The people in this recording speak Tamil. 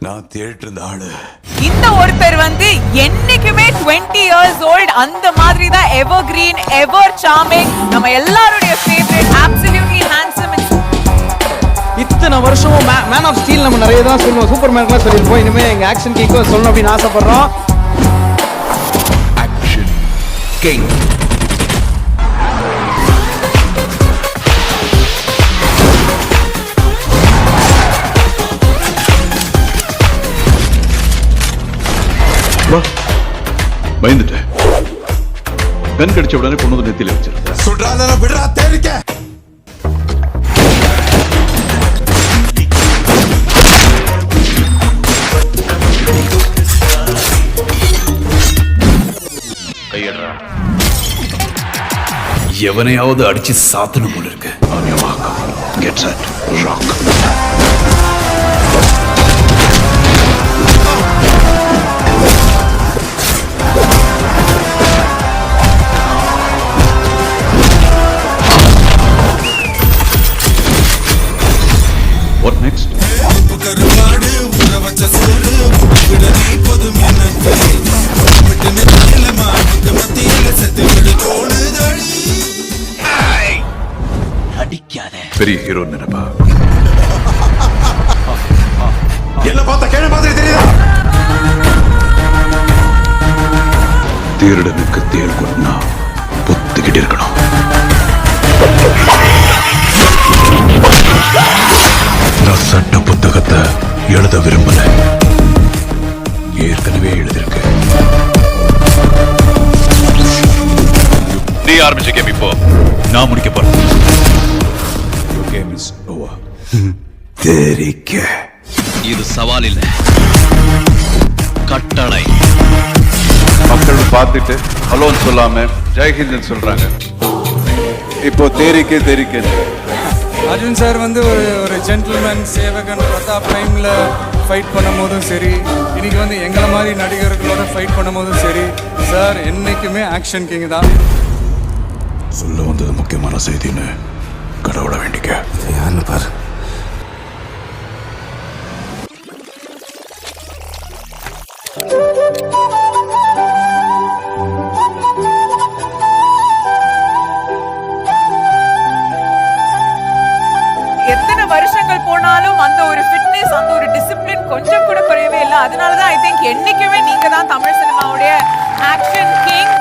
நான் தேடிட்டு இருந்த ஆளு இந்த ஒருத்தர் வந்து என்னைக்குமே 20 years old அந்த மாதிரி தான் எவர் கிரீன் எவர் சார்மிங் நம்ம எல்லாருடைய ஃபேவரட் absolutely handsome இத்தனை வருஷமும் மேன் ஆஃப் ஸ்டீல் நம்ம நிறைய தான் சொல்லுவோம், சூப்பர் மேன்லாம் சொல்லியிருப்போம். இனிமே எங்க ஆக்ஷன் கிங்கும் சொல்லணும் அப்படின்னு ஆசைப்படுறோம். ஆக்ஷன் கிங் பயந்துட்டேன். கண் கடிச்ச உடனே பொண்ணு நெத்தியில வச்சிருக்கேன். சொல்றாத விடுறா தேரிக்க. கையடா. எவனையாவது அடிச்சு சாத்தணும் போல இருக்கு. Get set, rock. What next? பெரிய ஹீரோ நினைப்பா. என்ன பார்த்தா கேன மாதிரி தெரியுதா? தேருடனுக்கு தேர் கொண்டா பொத்துக்கிட்டு இருக்கணும். நான் சட்ட புத்தகத்தை எழுத விரும்பல, ஏற்கனவே எழுதிருக்கு. நீ ஆரம்பிச்ச கேம் இப்போ நான் முடிக்க போறேன். தெரிக்க இது சவால் இல்ல, கட்டளை. மக்கள் பார்த்துட்டு ஹலோன்னு சொல்லாம ஜெய்ஹிந்த் சொல்றாங்க. இப்போ தேரிக்கே தெரிக்க. அர்ஜுன் சார் வந்து ஒரு ஜென்டில்மேன் சேவகன் பிரதாப் டைம்ல ஃபைட் பண்ணும் போதும் சரி, இன்னைக்கு வந்து எங்களை மாதிரி நடிகர்களோட ஃபைட் பண்ணும் போதும் சரி, சார் என்னைக்குமே ஆக்ஷன் கிங் தான். சொல்ல வந்தது முக்கியமான செய்தின்னு கடவுளை வேண்டிக்க. யாருன்னு பாரு. எத்தனை வருஷங்கள் போனாலும் அந்த ஒரு ஃபிட்னஸ் அந்த ஒரு டிசிப்ளின் கொஞ்சம் கூட குறையவே இல்லை. அதனாலதான் ஐ திங்க் என்னைக்குமே நீங்க தான் தமிழ் சினிமாவுடைய ஆக்ஷன் கிங்.